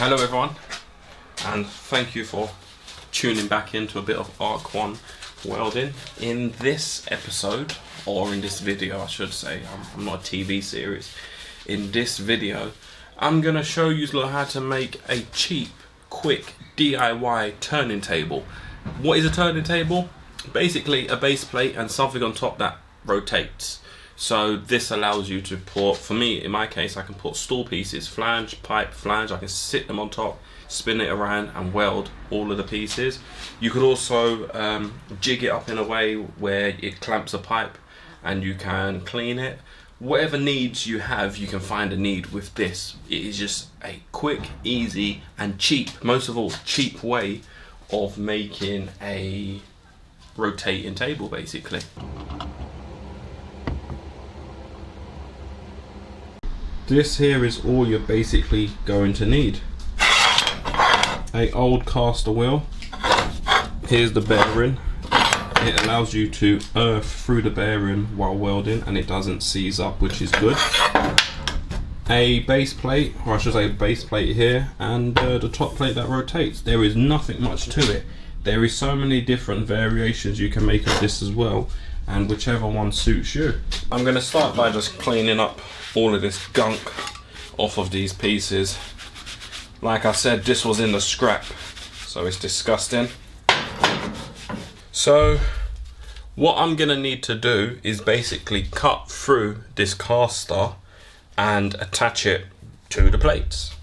Hello everyone, and thank you for tuning back into a bit of Arc 1 welding. In this episode, or in this video I should say, I'm not a TV series. In this video, I'm going to show you how to make a cheap, quick DIY turning table. What is a turning table? Basically a base plate and something on top that rotates. So this allows you to put, for me in my case, I can put stool pieces, flange, pipe, flange, I can sit them on top, spin it around and weld all of the pieces. You could also jig it up in a way where it clamps a pipe and you can clean it. Whatever needs you have, you can find a need with this. It is just a quick, easy and cheap, most of all cheap way of making a rotating table basically. This here is all you're basically going to need. A old caster wheel. Here's the bearing. It allows you to earth through the bearing while welding and it doesn't seize up, which is good. A base plate, or I should say base plate here, and the top plate that rotates. There is nothing much to it. There is so many different variations you can make of this as well, and whichever one suits you. I'm going to start by just cleaning up all of this gunk off of these pieces. Like I said, this was in the scrap, so it's disgusting. So what I'm going to need to do is basically cut through this caster and attach it to the plates.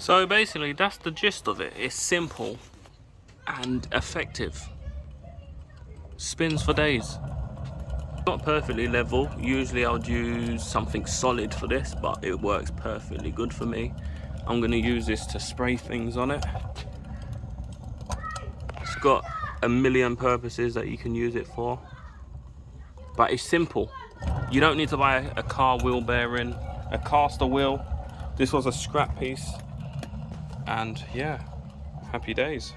So basically that's the gist of it. It's simple and effective. Spins for days. Not perfectly level. Usually I would use something solid for this, but it works perfectly good for me. I'm going to use this to spray things on it. It's got a million purposes that you can use it for, but it's simple. You don't need to buy a car wheel bearing, a caster wheel. This was a scrap piece, and yeah, happy days.